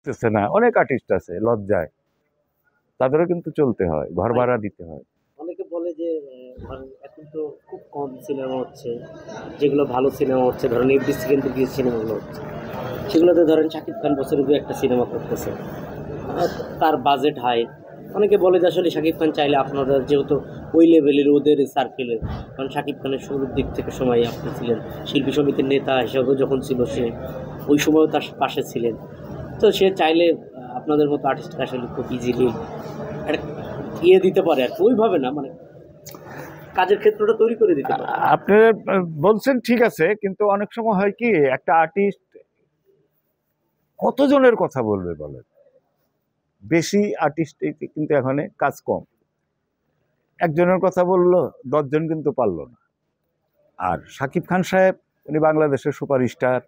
চলতেছে না, অনেক আর্টিস্ট আছে লজ্জায়, তাদেরও কিন্তু চলতে হয়, ঘর ভাড়া দিতে হয়। অনেকে বলে যে ধরেন এখন তো খুব কম সিনেমা হচ্ছে, যেগুলো ভালো সিনেমা হচ্ছে ধরেন এফডিসি কিন্তু দিয়ে সিনেমাগুলো হচ্ছে, সেগুলোতে ধরেন শাকিব খান বছরে দু একটা সিনেমা করতেছে, তার বাজেট হাই। অনেকে বলে যে আসলে শাকিব খান চাইলে আপনারা যেহেতু ওই লেভেলের ওদের সার্কেলের, কারণ শাকিব খানের শুরুর দিক থেকে সময় আপনি ছিলেন শিল্পী সমিতির নেতা হিসাবেও যখন ছিল সে, ওই সময়ও তার পাশে ছিলেন, তো সে চাইলে আপনাদের মতো আর্টিস্টকে আসলে খুব ইজিলি একটা ইয়ে দিতে পারে আর কি, ওইভাবে না মানে কাজের ক্ষেত্রটা তৈরি করে দিতে পারে। আপনি বলছেন ঠিক আছে, কিন্তু অনেক সময় হয় কি, একটা আর্টিস্ট কতজনের কথা বলবে বলেন, বেশি আর্টিস্ট কিন্তু এখানে কাজ কম, একজনের কথা বললো 10 জন কিন্তু পারলো না। আর শাকিব খান সাহেব উনি বাংলাদেশের সুপারস্টার,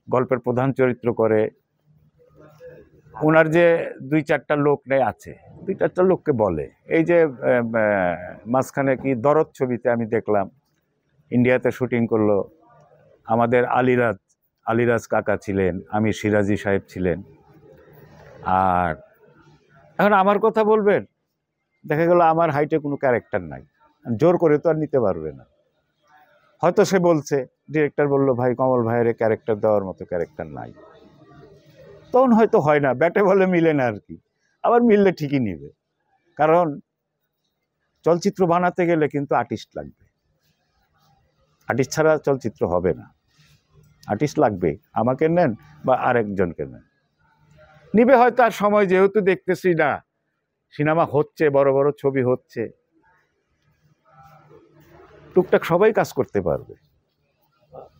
গল্পের প্রধান চরিত্র করে, ওনার যে 2-4টা লোক নেই আছে, 2-4টা লোককে বলে। এই যে মাঝখানে কি দরদ ছবিতে আমি দেখলাম ইন্ডিয়াতে শুটিং করলো, আমাদের আলিরাজ কাকা ছিলেন, আমি সিরাজি সাহেব ছিলেন। আর এখন আমার কথা বলবেন, দেখা গেল আমার হাইটে কোনো ক্যারেক্টার নাই, জোর করে তো আর নিতে পারবে না। হয়তো সে বলছে, ডিরেক্টর বলল ভাই কমল ভাইয়ের ক্যারেক্টার দেওয়ার মতো ক্যারেক্টার নাই, তখন হয়তো হয় না, ব্যাটে বলে মিলে না আর কি। আবার মিললে ঠিকই নিবে, কারণ চলচ্চিত্র বানাতে গেলে কিন্তু আর্টিস্ট লাগবে, আর্টিস্ট ছাড়া চলচ্চিত্র হবে না, আর্টিস্ট লাগবে। আমাকে নেন বা আরেকজনকে নেন, নিবে হয়তো। আর সময় যেহেতু দেখতেছি না সিনেমা হচ্ছে, বড় বড় ছবি হচ্ছে, টুকটাক সবাই কাজ করতে পারবে।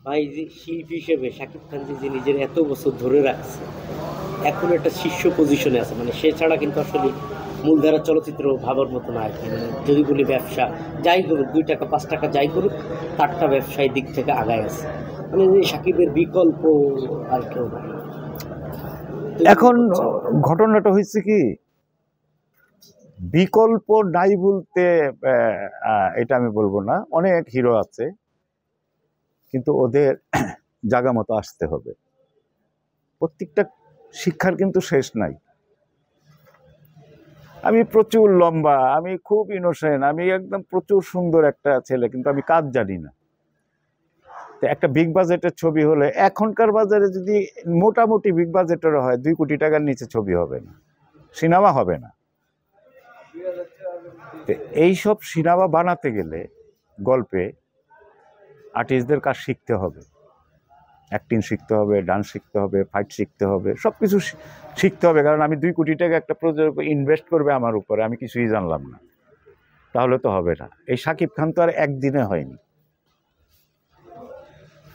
ভাই যে শিল্পী হিসেবে শাকিব খান যে নিজের এত বছর ধরে রাখছে, এখন একটা শীর্ষ পজিশনে আছে, মানে সে ছাড়া কিন্তু আসলে মূলধারা চলচ্চিত্র ভাবার মতো না আর কি। মানে যদি বলি ব্যবসা যাই করুক, 2 টাকা 5 টাকা যাই করুক, তারটা ব্যবসায়ী দিক থেকে আগায় আছে, মানে যে শাকিবের বিকল্প আর কেউ নাই। এখন ঘটনাটা হয়েছে কি, বিকল্প নাই বলতে এটা আমি বলবো না, অনেক হিরো আছে, কিন্তু ওদের জায়গা মতো আসতে হবে। প্রত্যেকটা শিক্ষার কিন্তু শেষ নাই। আমি প্রচুর লম্বা, আমি খুব ইনোসেন্ট, আমি একদম প্রচুর সুন্দর একটা ছেলে, কিন্তু আমি কাজ জানি না। তো একটা বিগ বাজেটের ছবি হলে এখনকার বাজারে যদি মোটামুটি বিগ বাজেটের হয়, 2 কোটি টাকার নিচে ছবি হবে না, সিনেমা হবে না। এইসব সিনেমা বানাতে গেলে গল্পে আর্টিস্টদের কাজ শিখতে হবে, অ্যাক্টিং শিখতে হবে, ডান্স শিখতে হবে, ফাইট শিখতে হবে, সব কিছু শিখতে হবে। কারণ আমি 2 কোটি টাকা একটা প্রযোজক ইনভেস্ট করবে আমার উপরে, আমি কিছুই জানলাম না, তাহলে তো হবে না। এই শাকিব খান তো আর একদিনে হয়নি,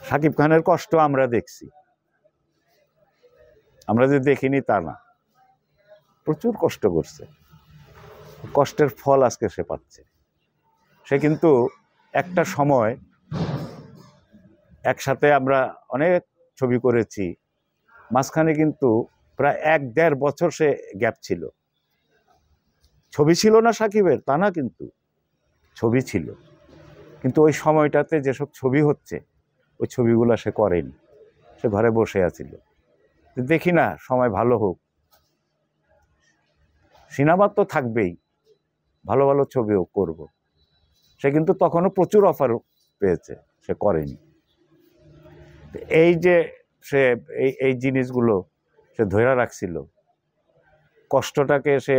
শাকিব খানের কষ্ট আমরা দেখছি, আমরা যে দেখিনি তা না, প্রচুর কষ্ট করছে, কষ্টের ফল আজকে সে পাচ্ছে। সে কিন্তু একটা সময় একসাথে আমরা অনেক ছবি করেছি, মাঝখানে কিন্তু প্রায় 1-1.5 বছর সে গ্যাপ ছিল, ছবি ছিল না সাকিবের তা না, কিন্তু ছবি ছিল। কিন্তু ওই সময়টাতে যেসব ছবি হচ্ছে ওই ছবিগুলো সে করেনি, সে ঘরে বসে আছিল। দেখি না, সময় ভালো হোক, সিনেমা তো থাকবেই, ভালো ভালো ছবিও করব। সে কিন্তু তখনও প্রচুর অফার পেয়েছে, সে করেনি। এই যে সে এই জিনিসগুলো সে ধরে রাখছিল, কষ্টটাকে সে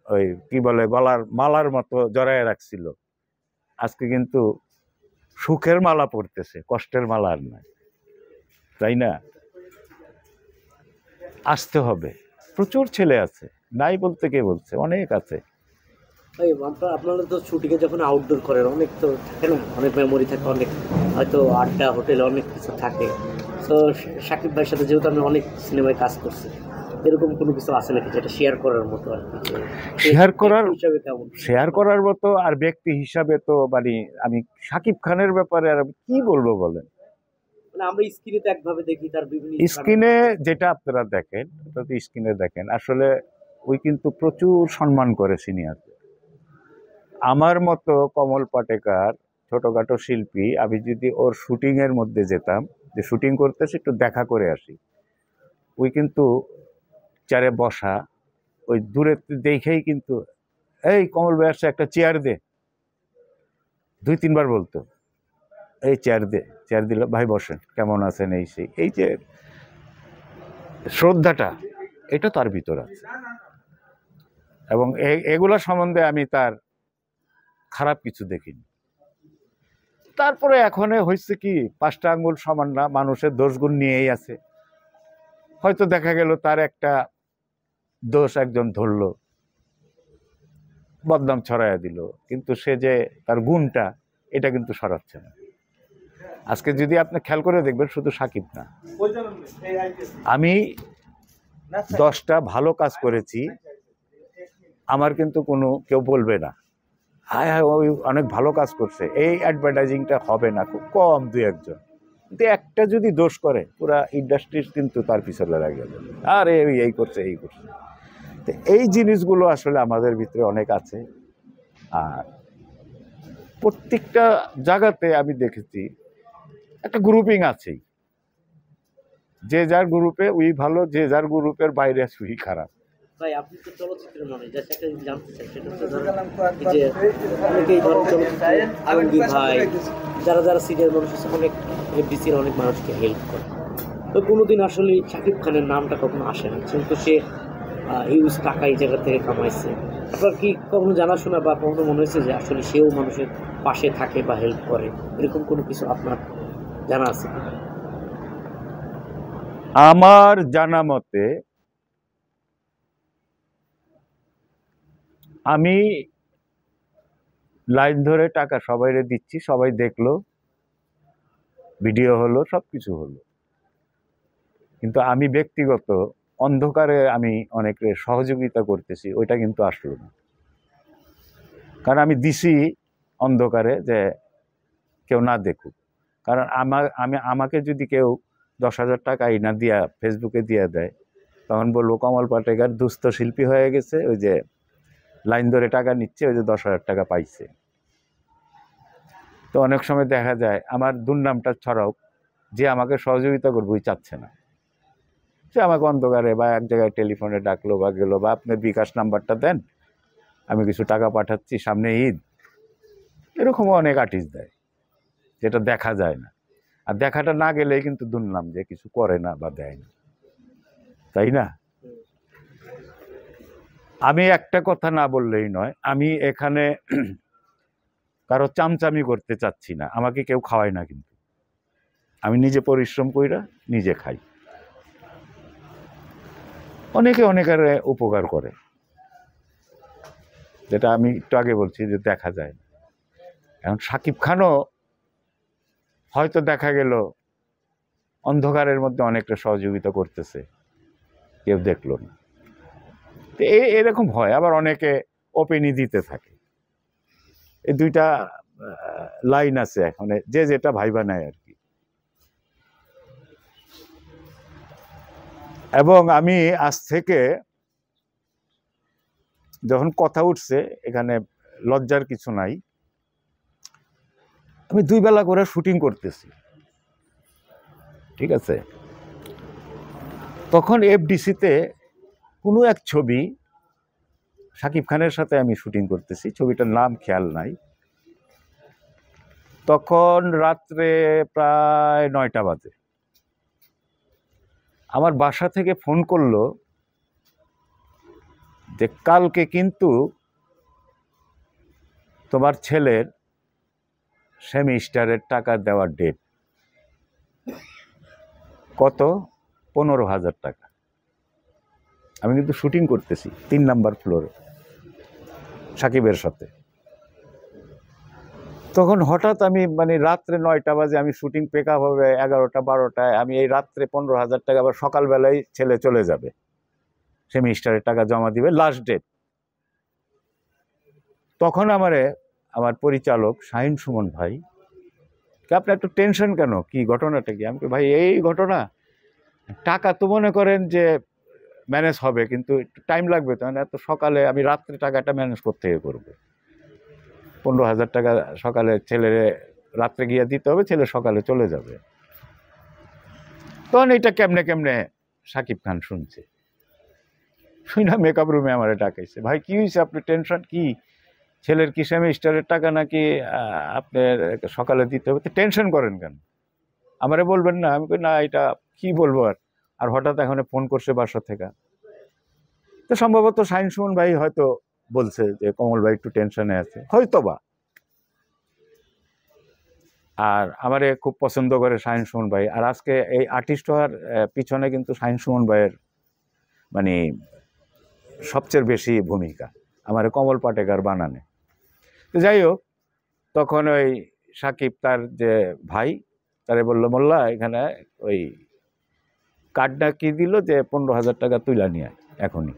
ওই কি বলে গলার মালার মতো জড়ায় রাখছিল, আজকে কিন্তু সুখের মালা পড়তেছে, কষ্টের মালা আর নাই, তাই না? আসতে হবে, প্রচুর ছেলে আছে, নাই বলতে কে বলছে, অনেক আছে। আপনারা তো শুটিংয়ে যখন আউটডোর করেন, অনেক তো থাকে না, অনেক মেমোরি থাকে, অনেক হয়তো আড্ডা হোটেলে অনেক কিছু থাকে। তো শাকিব ভাইয়ের সাথে যেহেতু আমি অনেক সিনেমায় কাজ করছি, এরকম কোনো কিছু আছে নাকি যেটা শেয়ার করার মতো আর কি? শেয়ার করার মতো আর ব্যক্তি হিসাবে তো মানে আমি শাকিব খানের ব্যাপারে আর কি বলবো বলেন। মানে আমরা স্ক্রিনে তো একভাবে দেখি, তার বিভিন্ন স্ক্রিনে যেটা আপনারা দেখেন, ওটা তো স্ক্রিনে দেখেন, আসলে ওই কিন্তু প্রচুর সম্মান করে সিনিয়র। আমার মতো কমল পাটেকার ছোটখাটো শিল্পী, আমি যদি ওর শুটিংয়ের মধ্যে যেতাম, যে শুটিং করতেছে একটু দেখা করে আসি, ওই কিন্তু চেয়ারে বসা, ওই দূরে দেখেই কিন্তু এই কমল ভাই আসছে, একটা চেয়ার দে, 2-3 বার বলতো, এই চেয়ার দে, চেয়ার দিল, ভাই বসেন, কেমন আছেন, এই সেই, এই যে শ্রদ্ধাটা, এটা তার ভিতর আছে। এবং এগুলা সম্বন্ধে আমি তার খারাপ কিছু দেখিনি। তারপরে এখন হয়েছে কি, 5টা আঙ্গুল সমান না, মানুষের দোষগুণ নিয়েই আছে। হয়তো দেখা গেল তার একটা দোষ একজন ধরলো, বদনাম ছড়াইয়া দিল, কিন্তু সে যে তার গুণটা, এটা কিন্তু সরাচ্ছে না। আজকে যদি আপনি খেয়াল করে দেখবেন, শুধু সাকিব না, আমি 10টা ভালো কাজ করেছি, আমার কিন্তু কেউ বলবে না হায় হায় ওই অনেক ভালো কাজ করছে, এই অ্যাডভার্টাইজিংটা হবে না, খুব কম 2-1 জন। কিন্তু একটা যদি দোষ করে, পুরা ইন্ডাস্ট্রি কিন্তু তার পিছনে লাগে যাবে, আর এই করছে, এই করছে। তো এই জিনিসগুলো আসলে আমাদের ভিতরে অনেক আছে। আর প্রত্যেকটা জায়গাতে আমি দেখেছি একটা গ্রুপিং আছেই, যে যার গ্রুপে ওই ভালো, যে যার গ্রুপের বাইরে আছে ওই খারাপ। ভাই আপনি তো চলচ্চিত্রের মানুষ, জাস্ট একটা জিনিস জানতে চাই, সেটা হচ্ছে ধরেন এই যে অনেকেই ধরেন চলচ্চিত্রে আলমগীর ভাই, যারা সিনিয়র মানুষ আছে, অনেক এফডিসির অনেক মানুষকে হেল্প করে, তো কোনোদিন আসলে শাকিব খানের নামটা কখনো আসে না, কিন্তু সে হিউজ টাকা এই জায়গা থেকে কামাইছে। আপনার কি কখনো জানাশোনা বা কখনো মনে হয়েছে যে আসলে সেও মানুষের পাশে থাকে বা হেল্প করে, এরকম কোনো কিছু আপনার জানা আছে? আমার জানা মতে আমি লাইন ধরে টাকা সবাইরে দিচ্ছি, সবাই দেখলো, ভিডিও হলো, সবকিছু হলো, কিন্তু আমি ব্যক্তিগত অন্ধকারে আমি অনেকের সহযোগিতা করতেছি, ওইটা কিন্তু আসলো না। কারণ আমি দিছি অন্ধকারে, যে কেউ না দেখুক। কারণ আমাকে যদি কেউ 10,000 টাকা না দিয়া ফেসবুকে দিয়ে দেয়, তখন বলবো কমল পাটেকার দুস্থ শিল্পী হয়ে গেছে, ওই যে লাইন ধরে টাকা নিচ্ছে, ওই যে 10,000 টাকা পাইছে। তো অনেক সময় দেখা যায় আমার দুর্নামটা ছড়াও, যে আমাকে সহযোগিতা করবো ওই চাচ্ছে না, সে আমাকে অন্ধকারে বা এক জায়গায় টেলিফোনে ডাকলো বা গেলো, বা আপনার বিকাশ নাম্বারটা দেন, আমি কিছু টাকা পাঠাচ্ছি, সামনে ঈদ, এরকমও অনেক আর্টিস্ট দেয়, যেটা দেখা যায় না। আর দেখাটা না গেলেই কিন্তু দুর্নাম, যে কিছু করে না বা দেয় না, তাই না? আমি একটা কথা না বললেই নয়, আমি এখানে কারো চামচামি করতে চাচ্ছি না, আমাকে কেউ খাওয়ায় না, কিন্তু আমি নিজে পরিশ্রম কইরা নিজে খাই। অনেকে অনেকের উপকার করে, যেটা আমি একটু আগে বলছি যে দেখা যায় না। এখন শাকিব খানও হয়তো দেখা গেল অন্ধকারের মধ্যে অনেকটা সহযোগিতা করতেছে, কেউ দেখলো না। তো এরকম হয়, আবার অনেকে ওপেনই দিতে থাকে। এই দুইটা লাইন আছে, এখন যে যেটা ভাইবা নেয় আর কি। এবং আমি আজ থেকে যখন কথা উঠছে, এখানে লজ্জার কিছু নাই, আমি 2 বেলা করে শুটিং করতেছি, ঠিক আছে? তখন এফডিসিতে কোনো এক ছবি শাকিব খানের সাথে আমি শুটিং করতেছি, ছবিটার নাম খেয়াল নাই। তখন রাত্রে প্রায় 9টা বাজে, আমার বাসা থেকে ফোন করলো যে কালকে কিন্তু তোমার ছেলের সেমিস্টারের টাকা দেওয়ার ডেট। কত? 15,000 টাকা। আমি কিন্তু শুটিং করতেছি 3 নাম্বার ফ্লোরে সাকিবের সাথে। তখন হঠাৎ আমি রাত্রে 9টা বাজে, আমি শুটিং পেক আপ হবে 11টা 12টায়, আমি এই রাত্রে 15,000 টাকা, আবার সকালবেলায় ছেলে চলে যাবে, সেমিস্টারের টাকা জমা দিবে, লাস্ট ডেট। তখন আমার পরিচালক শাহিন সুমন ভাই, আপনি একটু টেনশন কেন, কি ঘটনাটা কি? আমি ভাই এই ঘটনা, টাকা তো মনে করেন যে ম্যানেজ হবে, কিন্তু একটু টাইম লাগবে, তো এত সকালে আমি রাত্রে টাকাটা ম্যানেজ করতে করবো, 15,000 টাকা সকালে ছেলে রাত্রে গিয়ে দিতে হবে, ছেলে সকালে চলে যাবে। তখন এটা কেমনে কেমনে শাকিব খান শুনছে, শুই না মেকআপ রুমে আমার ডাকাইছে, ভাই কি হয়েছে, আপনি টেনশন কি, ছেলের কি সেমিস্টারের টাকা নাকি আপনার সকালে দিতে হবে, টেনশন করেন কেন, আমারে বলবেন না। আমি কই না, এটা কি বলবো আর হঠাৎ এখন ফোন করছে বাসা থেকে। তো সম্ভবত শাহিন সুমন ভাই হয়তো বলছে যে কমল ভাই একটু টেনশনে আছে, হয়তো বা। আর আমারে খুব পছন্দ করে শাহিন সুমন ভাই। আর আজকে এই আর্টিস্ট হওয়ার পিছনে কিন্তু শাহিন সুমন ভাইয়ের মানে সবচেয়ে বেশি ভূমিকা, আমারে কমল পাটেকার বানানে। তো যাই হোক, তখন ওই সাকিব তার যে ভাই তারে বললো, মোল্লা এখানে ওই কার্ডটা কি দিল যে 15,000 টাকা তুইলা নিয়ে এখনই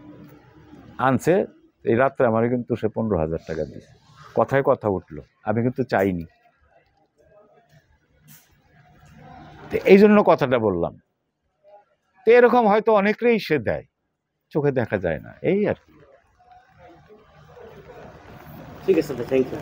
আনছে। এই রাত্রে আমার কিন্তু সে 15,000 টাকা দিয়েছে, কথায় কথা উঠলো, আমি কিন্তু চাইনি। তো এই জন্য কথাটা বললাম। তো এরকম হয়তো অনেকেই সে দেয়, চোখে দেখা যায় না, এই আর কি। ঠিক আছে, থ্যাংক ইউ।